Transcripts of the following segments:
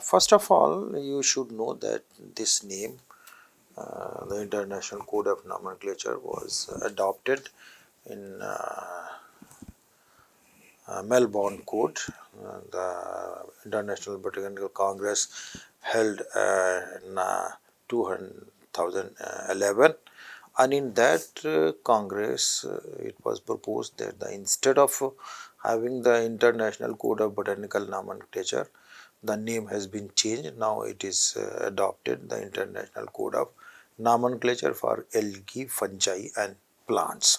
First of all, you should know that this name, the International Code of Nomenclature, was adopted in Melbourne Code. The International Botanical Congress held in 2011, and in that Congress it was proposed that instead of having the International Code of Botanical Nomenclature, the name has been changed. Now it is adopted the International Code of Nomenclature for Algae, Fungi and Plants.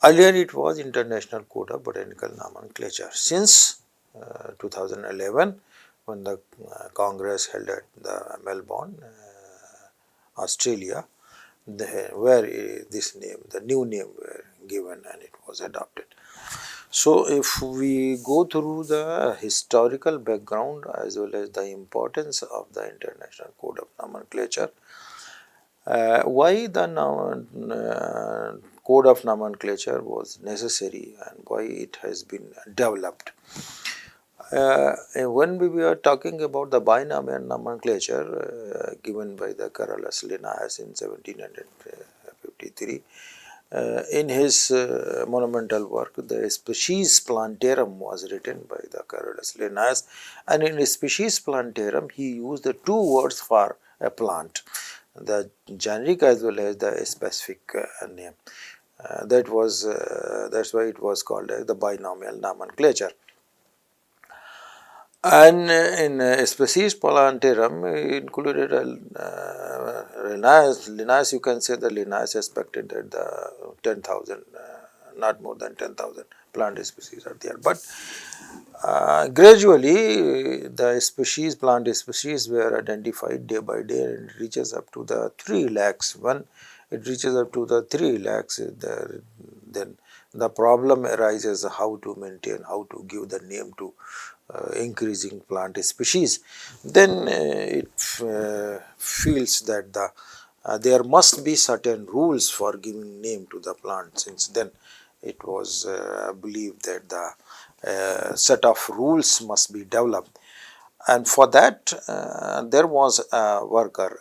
Earlier it was International Code of Botanical Nomenclature. Since 2011, when the Congress held at the Melbourne, Australia, where this name, the new name were given and it was adopted. So if we go through the historical background as well as the importance of the International Code of Nomenclature, why the Code of Nomenclature was necessary and why it has been developed. When we are talking about the binomial nomenclature given by the Carolus Linnaeus in 1753, in his monumental work, the Species Plantarum was written by the Carolus Linnaeus, and in Species Plantarum he used the two words for a plant, the generic as well as the specific name. That's why it was called the binomial nomenclature. And in Species Plantarum included Linnaeus, you can say that Linnaeus expected that the 10,000, not more than 10,000 plant species are there. But gradually the plant species were identified day by day and it reaches up to the 3 lakhs. When it reaches up to the 3 lakhs, then the problem arises how to maintain, how to give the name to increasing plant species. Then it feels that there must be certain rules for giving name to the plant. Since then it was believed that the set of rules must be developed, and for that there was a worker,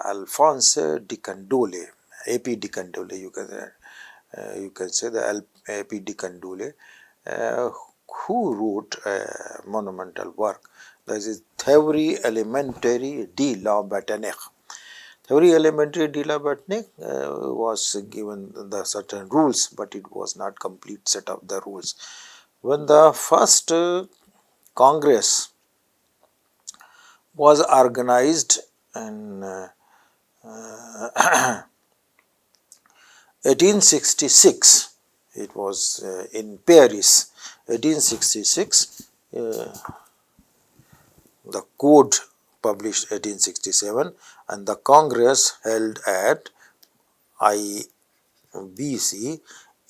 Alphonse de Candolle, AP de Candolle, you can say the AP de Candolle, who wrote a monumental work, that is Theorie Élémentaire de la Botanique. Theorie Élémentaire de la Botanique was given the certain rules, but it was not complete set of the rules. When the first Congress was organized in 1866, it was in Paris, 1866, the code published 1867 and the Congress held at IBC,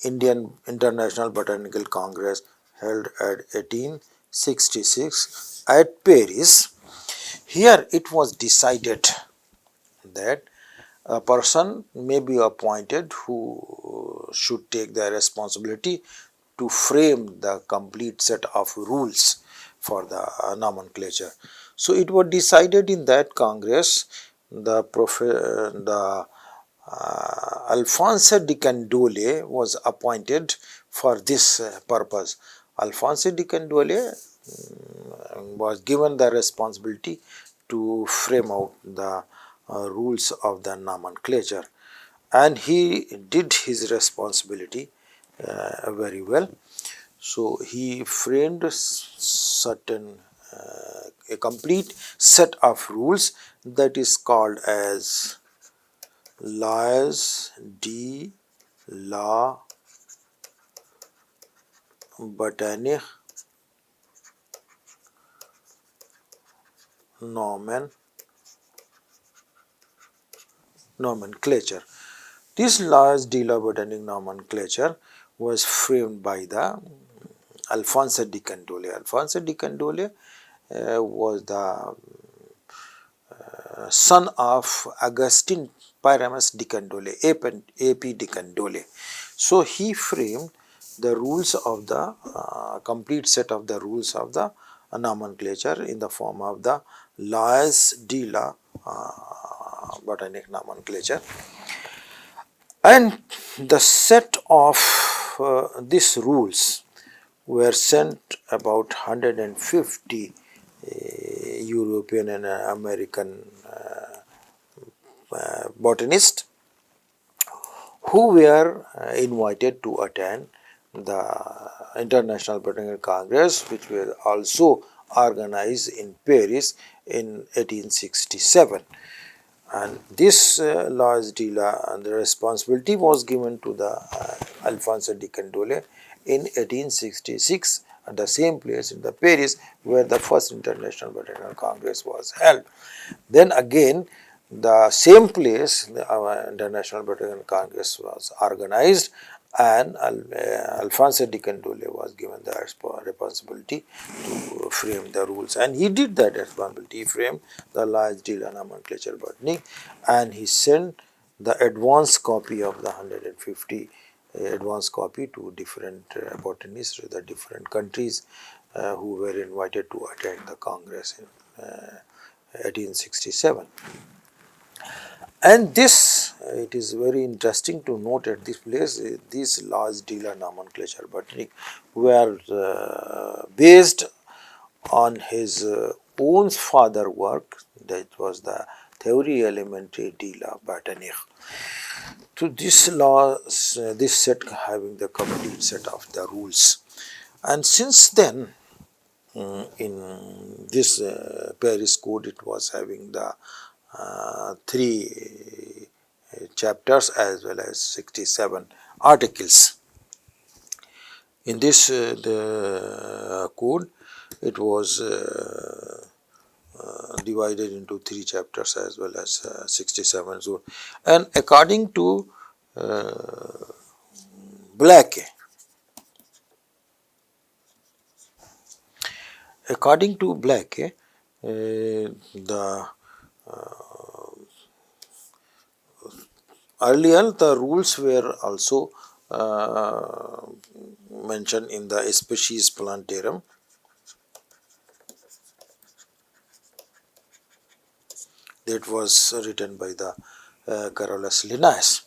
Indian International Botanical Congress, held at 1866 at Paris. Here it was decided that a person may be appointed who should take the responsibility to frame the complete set of rules for the nomenclature. So it was decided in that Congress, Alphonse de Candolle was appointed for this purpose. Alphonse de Candolle was given the responsibility to frame out the rules of the nomenclature, and he did his responsibility very well. So he framed a complete set of rules that is called as Lois de la Botanique nomenclature. This Lois de la Botanique nomenclature was framed by the Alphonse de Candolle. Alphonse de Candolle was the son of Augustin Pyramus de Candolle, AP de Candolle. So he framed the rules of the complete set of the rules of the nomenclature in the form of the Lois de la botanic nomenclature, and the set of these rules were sent about 150 European and American botanists who were invited to attend the International Botanical Congress, which was also organized in Paris in 1867. And this Lois de la, the responsibility was given to the Alphonse de Candolle in 1866 at the same place in the Paris where the first International Botanical Congress was held. Then again the same place our International Botanical Congress was organized, and Alphonse de Candolle was given the responsibility to frame the rules, and he did that responsibility. He framed the large deal nomenclature botany, and he sent the advance copy of the 150 advance copy to different botanists to the different countries who were invited to attend the Congress in 1867. And this, it is very interesting to note at this place, these large dealer nomenclature botanic were based on his own father work, that was the Theorie Elementary de la Botanique. So this law, this set having the complete set of the rules, and since then in this Paris Code it was having the three chapters as well as 67 articles. In this the code it was divided into three chapters as well as 67. So, and according to Blake, the earlier the rules were also mentioned in the Species Plantarum. That was written by the Carolus Linnaeus.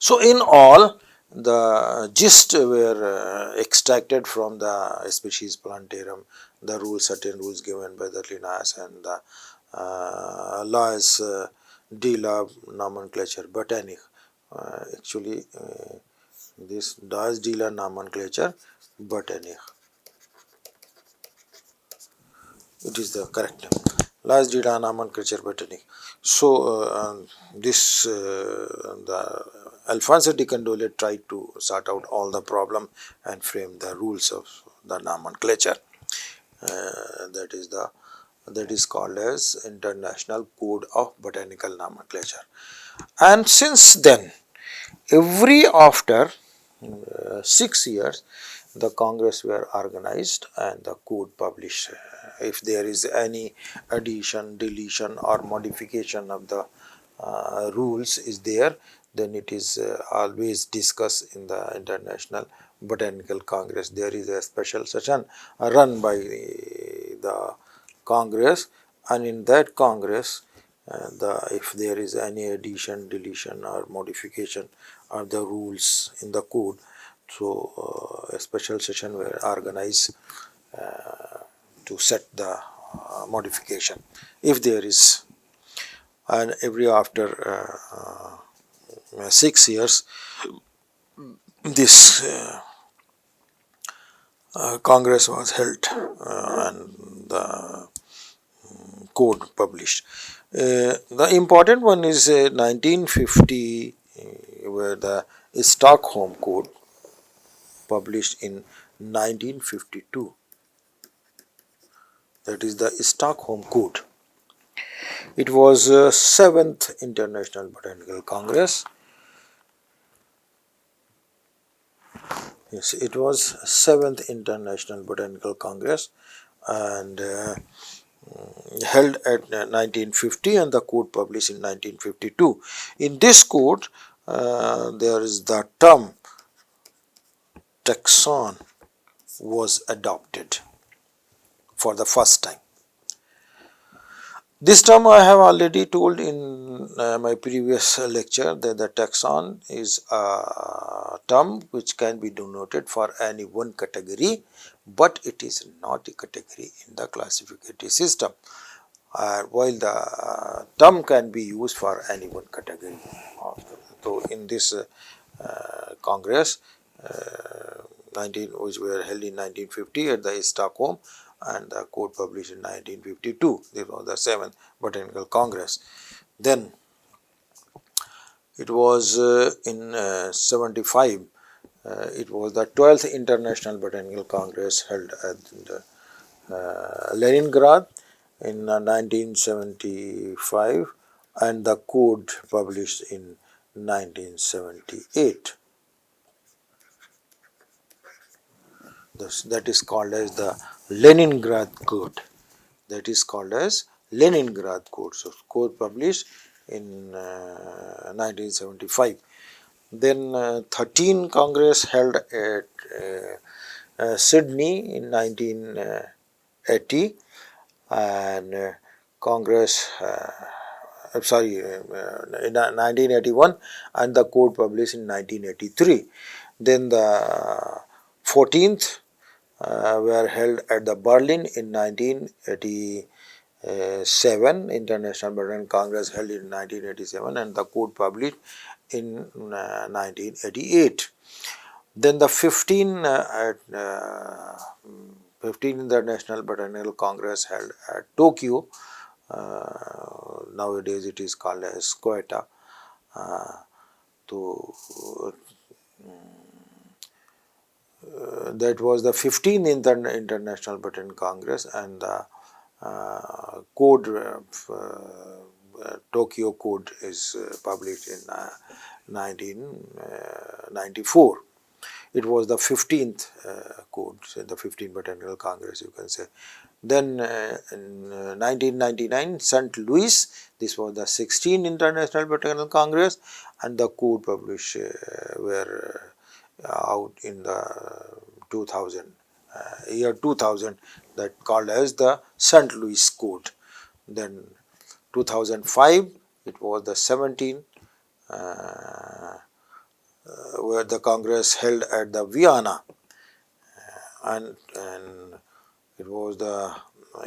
So in all, the gist were extracted from the Species Plantarum, the rules, certain rules given by the Linnaeus and the Lois de la nomenclature botanique. Actually, this Lois de la nomenclature botanique. It is the correct name. Lois de la nomenclature botanique. So the Alphonse de Candolle tried to sort out all the problem and frame the rules of the nomenclature. That is called as International Code of Botanical Nomenclature. And since then, every after 6 years, the Congress were organized and the code published. If there is any addition, deletion or modification of the rules is there, then it is always discussed in the International Botanical Congress. There is a special session run by the Congress, and in that Congress if there is any addition, deletion or modification of the rules in the code, so a special session were organized to set the modification if there is. And every after 6 years this Congress was held and the code published. The important one is 1950 where the Stockholm Code published in 1952. That is the Stockholm Code. It was 7th International Botanical Congress. Yes, it was 7th International Botanical Congress and held at 1950 and the code published in 1952. In this code, there is the term taxon was adopted. for the first time. This term I have already told in my previous lecture that the taxon is a term which can be denoted for any one category, but it is not a category in the classificatory system, while the term can be used for any one category. So in this Congress, which were held in 1950 at the Stockholm, and the code published in 1952. This was the 7th Botanical Congress. Then it was in 75, it was the 12th International Botanical Congress held at Leningrad in 1975, and the code published in 1978. That is called as the Leningrad Code. That is called as Leningrad Code. So, code published in 1975. Then 13 Congress held at Sydney in 1980, and Congress in 1981, and the code published in 1983. Then the 14th were held at the Berlin in 1987, International Botanical Congress held in 1987, and the code published in 1988. Then the 15 International Botanical Congress held at Tokyo. Nowadays it is called as Kyoto. That was the 15th International Botanical Congress, and the code Tokyo Code is published in 1994. It was the 15th code, the 15th Botanical Congress, you can say. Then in 1999, St. Louis, this was the 16th International Botanical Congress, and the code published were out in the 2000, year 2000, that called as the St. Louis Code. Then 2005, it was the 17th, where the Congress held at the Vienna, and it was the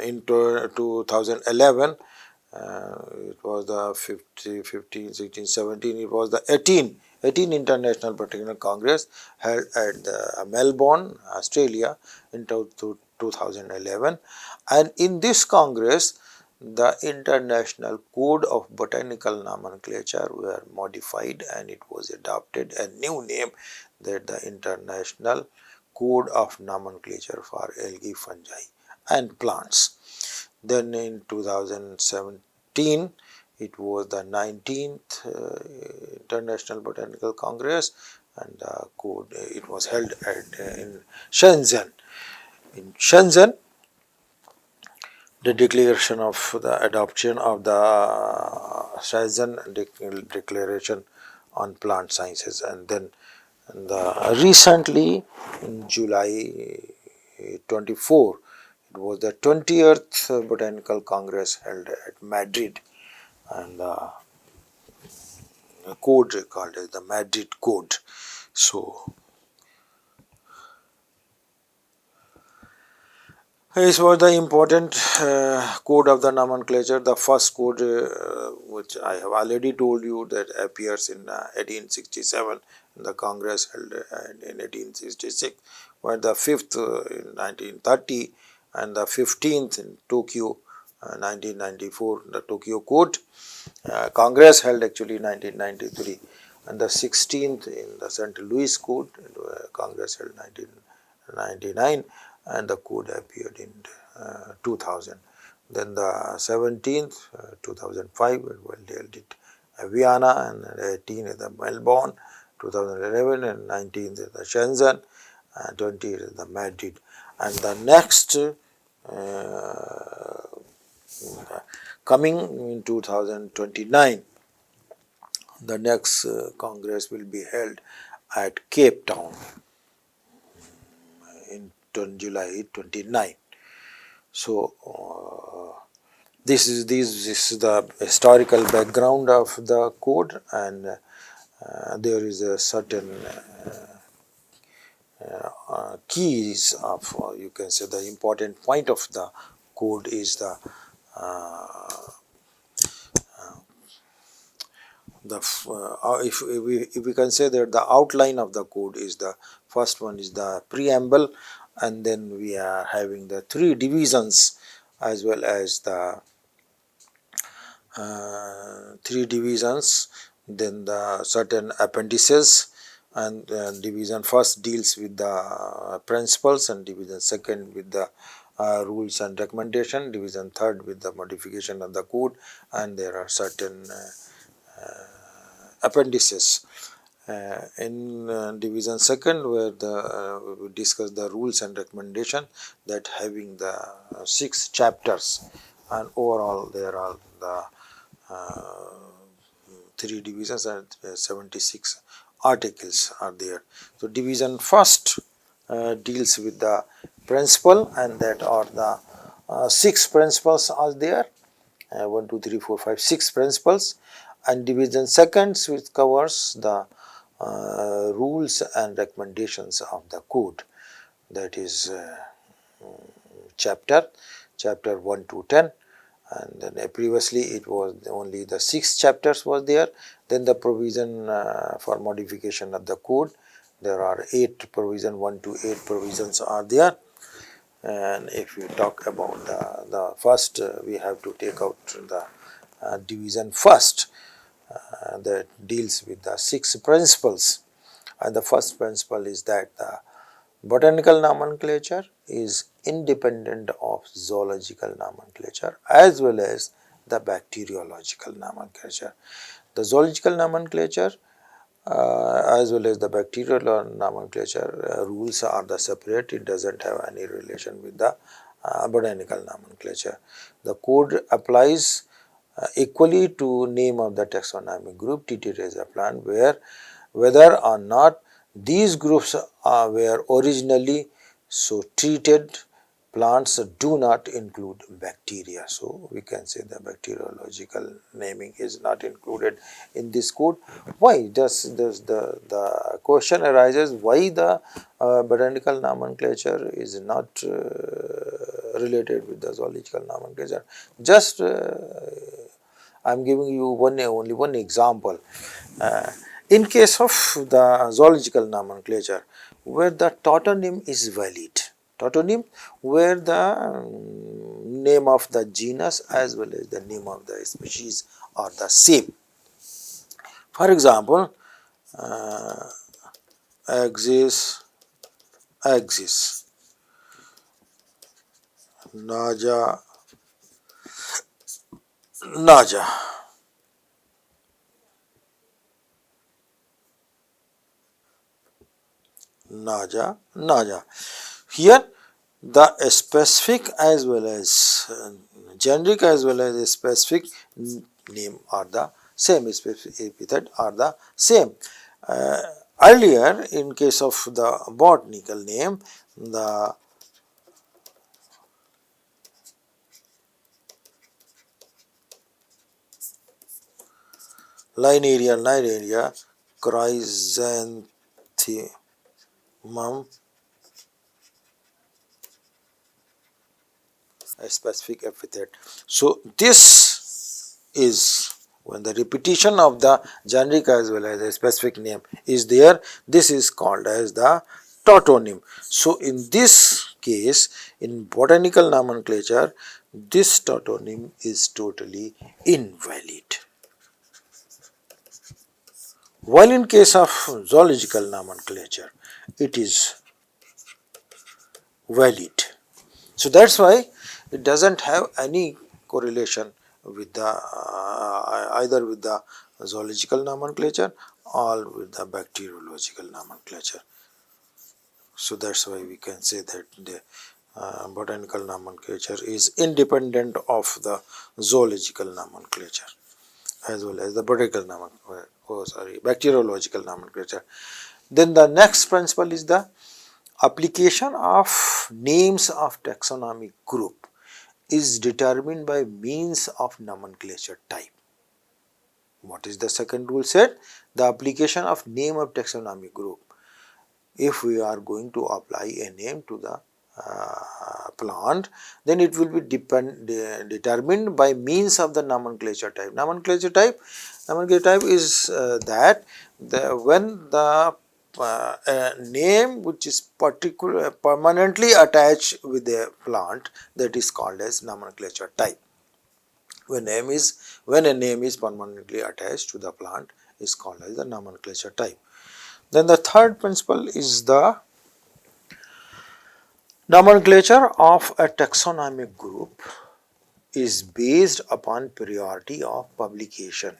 in 2011, it was the 15, 16, 17, it was the 18 International Botanical Congress held at Melbourne, Australia in 2011, and in this Congress the International Code of Botanical Nomenclature were modified, and it was adopted a new name, that the International Code of Nomenclature for Algae, Fungi and Plants. Then in 2017, it was the 19th International Botanical Congress, and the code it was held at in Shenzhen. In Shenzhen, the declaration of the adoption of the Shenzhen Declaration on Plant Sciences, and then recently in July 24, it was the 20th Botanical Congress held at Madrid, and the code called as the Madrid Code. So this was the important code of the nomenclature. The first code, which I have already told you, that appears in 1867, the Congress held in 1866, while the 5th in 1930, and the 15th in Tokyo, 1994, the Tokyo Code. Congress held actually 1993, and the 16th in the St. Louis Code, Congress held 1999, and the code appeared in 2000. Then the 17th, 2005, it was held at Vienna, and 18th at the Melbourne, 2011, and 19th at the Shenzhen, and 20th at the Madrid. And the next coming in 2029, the next Congress will be held at Cape Town in July 29. So this is the historical background of the code, and there is a certain keys of you can say the important point of the code is if we consider the outline of the code is the first one is the preamble, and then we are having the three divisions as well as the three divisions, then the certain appendices, and division first deals with the principles, and division second with the rules and recommendation, division third with the modification of the code, and there are certain appendices. In division second, where we discuss the rules and recommendation, that having the 6 chapters, and overall there are the 3 divisions and 76 articles are there. So division first deals with the principle, and that are the 6 principles are there, 1 2 3 4 5 6 principles, and division seconds which covers the rules and recommendations of the code, that is chapter 1 to 10, and then previously it was only the 6 chapters was there. Then the provision for modification of the code, there are 8 provision, 1 to 8 provisions are there. And if you talk about the first, we have to take out the division first, that deals with the 6 principles. And the first principle is that the botanical nomenclature is independent of zoological nomenclature as well as the bacteriological nomenclature. The zoological nomenclature as well as the bacterial nomenclature rules are the separate, it does not have any relation with the botanical nomenclature. The code applies equally to name of the taxonomic group treated as a plant, where whether or not these groups were originally so treated, plants do not include bacteria. So we can say the bacteriological naming is not included in this code. Why does the question arises, why the botanical nomenclature is not related with the zoological nomenclature? Just I am giving you only one example. In case of the zoological nomenclature, where the tautonym is valid, tautonym where the name of the genus as well as the name of the species are the same. For example, axis, naja, naja. Naja, Naja. Here the specific as well as generic as well as specific name are the same, specific epithet are the same. Earlier in case of the botanical name, the linearia, chrysanthemum, a specific epithet. So this is when the repetition of the generic as well as the specific name is there, this is called as the tautonym. So in this case, in botanical nomenclature, this tautonym is totally invalid. While in case of zoological nomenclature, it is valid. So that's why it doesn't have any correlation with the either with the zoological nomenclature or with the bacteriological nomenclature. So that's why we can say that the botanical nomenclature is independent of the zoological nomenclature as well as the bacteriological nomenclature. Then the next principle is the application of names of taxonomic group. is determined by means of nomenclature type. What is the second rule said? The application of name of taxonomic group. If we are going to apply a name to the plant, then it will be determined by means of the nomenclature type. Nomenclature type is that when the name which is permanently attached with a plant, that is called as nomenclature type. When a name is permanently attached to the plant, is called as the nomenclature type. Then the third principle is the nomenclature of a taxonomic group is based upon priority of publication.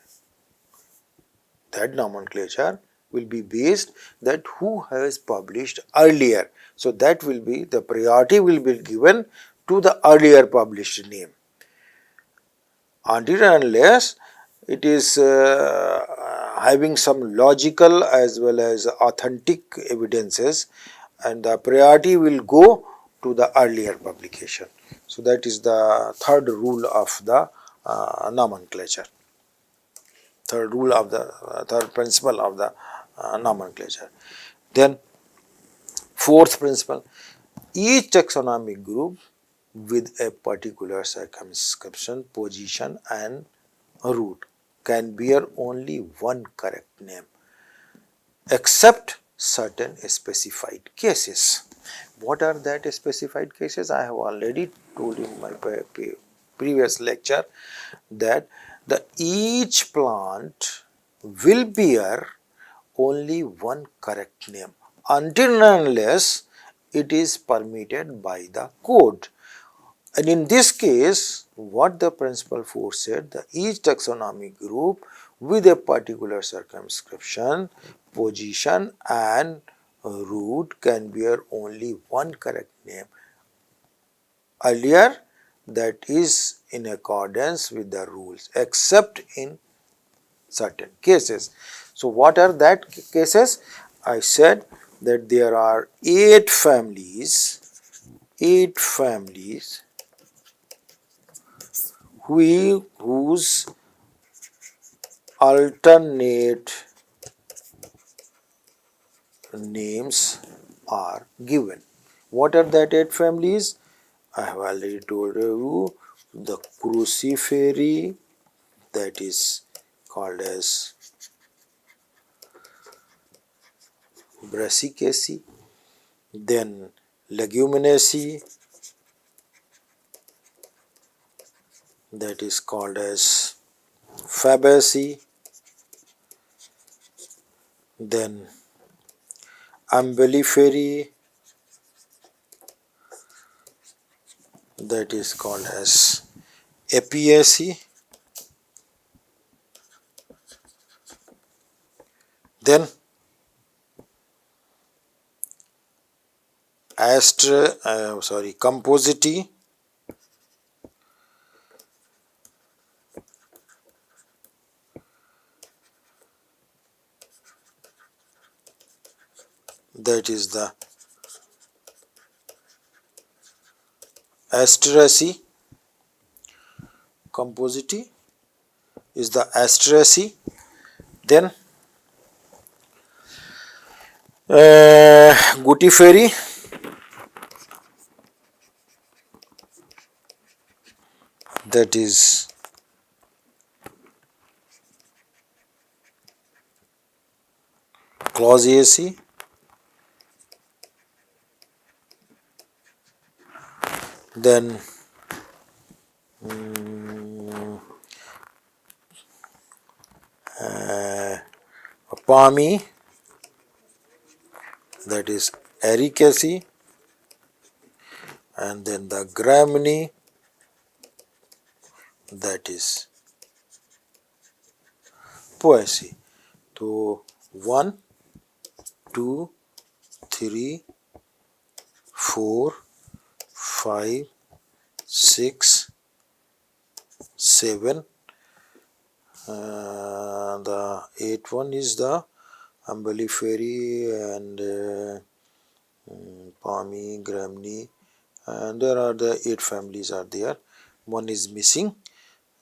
That nomenclature will be based that who has published earlier. So that will be the priority will be given to the earlier published name. Until and unless it is having some logical as well as authentic evidences, and the priority will go to the earlier publication. So that is the third rule of the nomenclature. Third principle of the nomenclature. Then fourth principle, each taxonomic group with a particular circumscription, position and root can bear only one correct name except certain specified cases. What are that specified cases? I have already told in my previous lecture that each plant will bear only one correct name until and unless it is permitted by the code. And in this case, what the principle 4 said, that each taxonomic group with a particular circumscription, position and root can bear only one correct name. Earlier, that is in accordance with the rules, except in certain cases. So, what are that cases? I said that there are 8 families whose alternate names are given. What are that 8 families? I have already told you the cruciferae, that is called as Brassicaceae, then Leguminosae, that is called as Fabaceae, then Umbelliferae, that is called as Apiaceae, then Compositae, that is the Asteraceae. Compositae is the Asteraceae. Then Guttiferae, that is Clausiaceae, then Palmae, that is Ericaceae, and then the Gramineae, that is Poaceae. So 1, 2, 3, 4, 5, 6, 7. The 8th one is the Umbelliferae and Palmae, Gramineae, and there are the 8 families are there. one is missing.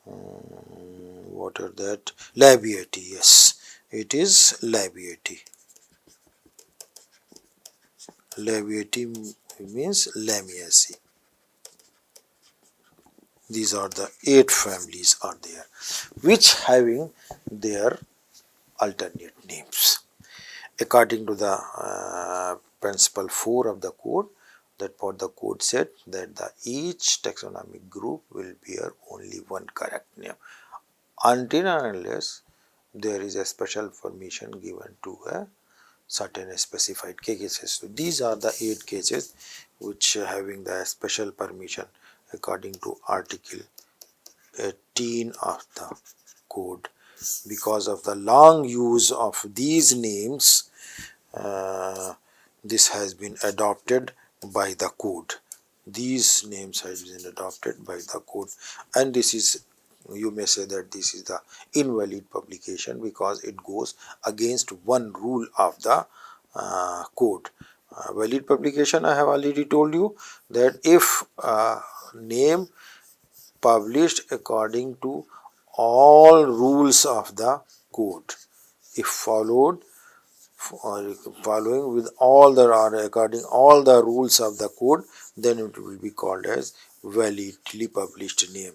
What are that? Labiati, yes, it is Labiati. Labiati means Lamiaceae. These are the 8 families are there, which having their alternate names. According to the principle 4 of the code, that what the code said, that the each taxonomic group will bear only one correct name until and unless there is a special permission given to a certain specified cases. So these are the 8 cases which having the special permission according to article 18 of the code. Because of the long use of these names, this has been adopted by the code. These names have been adopted by the code, and this is, you may say that this is the invalid publication because it goes against one rule of the code. Valid publication, I have already told you that if name published according to all rules of the code, if followed or following with all the or according all the rules of the code, then it will be called as validly published name.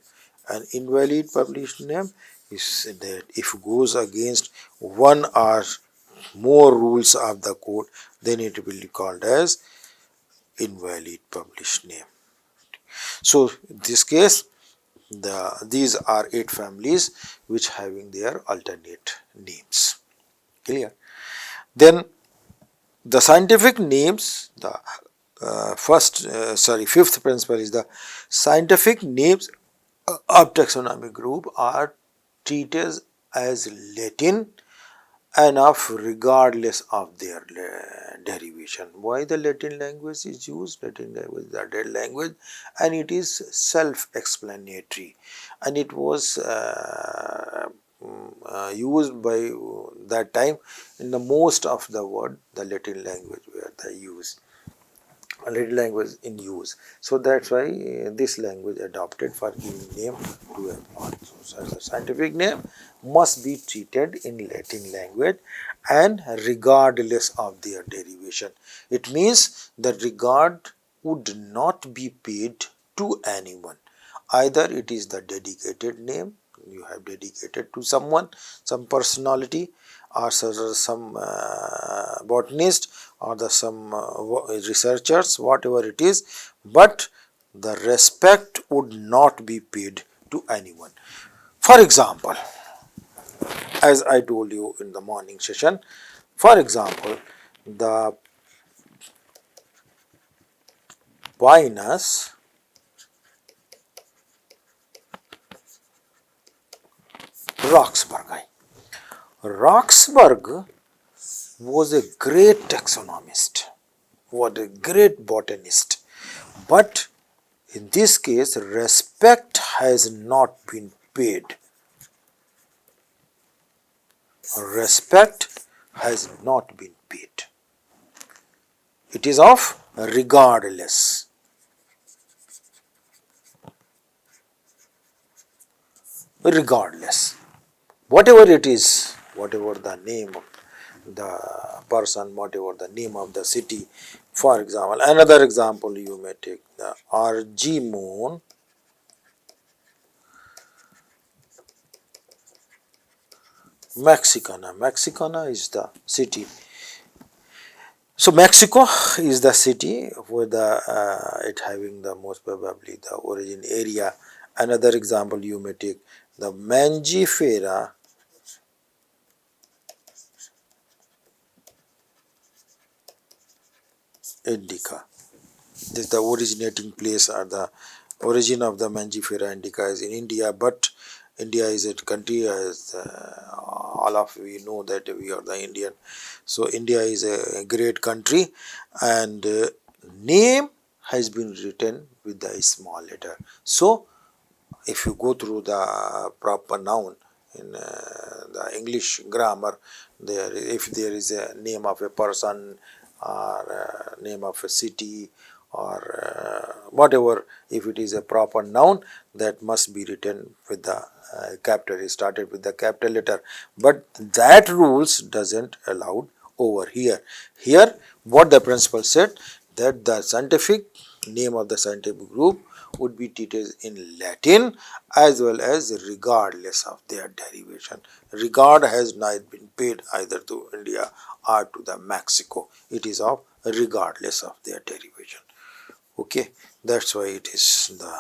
An invalid published name is that if it goes against one or more rules of the code, then it will be called as invalid published name. So in this case, these are 8 families which having their alternate names. Clear? Then the scientific names, the fifth principle is the scientific names of taxonomic group are treated as Latin enough regardless of their derivation. Why the Latin language is used? Latin language is the dead language and it is self-explanatory, and it was used by that time in the most of the world. The Latin language were the use, Latin language in use. So that's why this language adopted for giving name to a plant. So as a scientific name must be treated in Latin language and regardless of their derivation. It means that regard would not be paid to anyone. Either it is the dedicated name you have dedicated to someone, some personality, or some botanist, or the some researchers, whatever it is, but the respect would not be paid to anyone. For example, as I told you in the morning session, for example, the Pinus Roxburghi. Roxburgh was a great taxonomist, was a great botanist, but in this case respect has not been paid. Respect has not been paid. It is of regardless. Regardless. Whatever it is, whatever the name of the person, whatever the name of the city. For example, another example you may take the Argimon Mexicana. Mexicana is the city. So Mexico is the city where it having the most probably the origin area. Another example you may take the Mangifera indica. This is the originating place or the origin of the Mangifera indica is in India, but India is a country, as all of we know that we are the Indian. So India is a great country, and name has been written with the small letter. So if you go through the proper noun in the English grammar, if there is a name of a person or a name of a city or whatever. If it is a proper noun, that must be written with the capital, started with the capital letter, but that rules doesn't allowed over here. Here what the principle said, that the scientific name of the scientific group would be treated in Latin as well as regardless of their derivation. Regard has not been paid either to India or to the Mexico. It is of regardless of their derivation. Okay, that's why it is the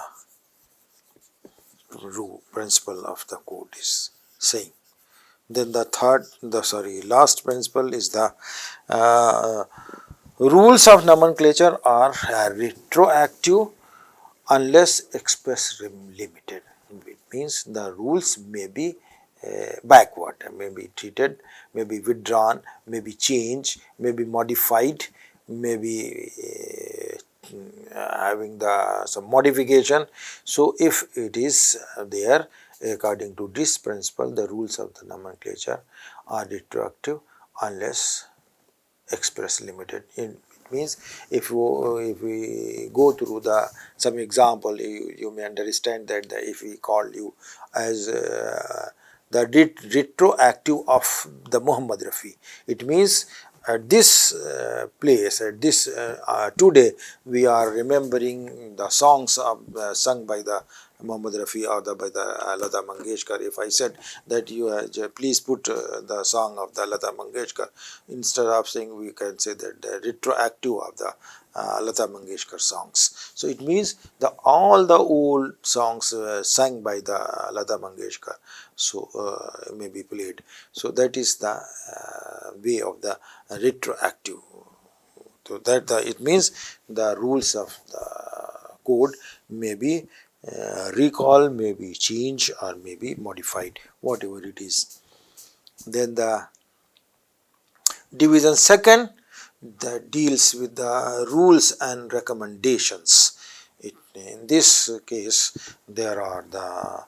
rule principle of the code is saying. Then the last principle is the uh, rules of nomenclature are retroactive unless express limited. It means the rules may be backward, may be treated, may be withdrawn, may be changed, may be modified, may be having the some modification. So if it is there, according to this principle, the rules of the nomenclature are retroactive unless express limited. It means if we go through the some example, you may understand that if we call you as the retroactive of the Muhammad Rafi, it means at this place, at this today, we are remembering the songs of, sung by the Muhammad Rafi or by the Lata Mangeshkar. If I said that you please put the song of the Lata Mangeshkar, instead of saying, we can say that the retroactive of the Lata Mangeshkar songs. So it means all the old songs sung by the Lata Mangeshkar, so may be played. So that is the way of the retroactive. So that it means the rules of the code may be recall, may be changed, or may be modified, whatever it is. Then the division second, that deals with the rules and recommendations. In this case, there are the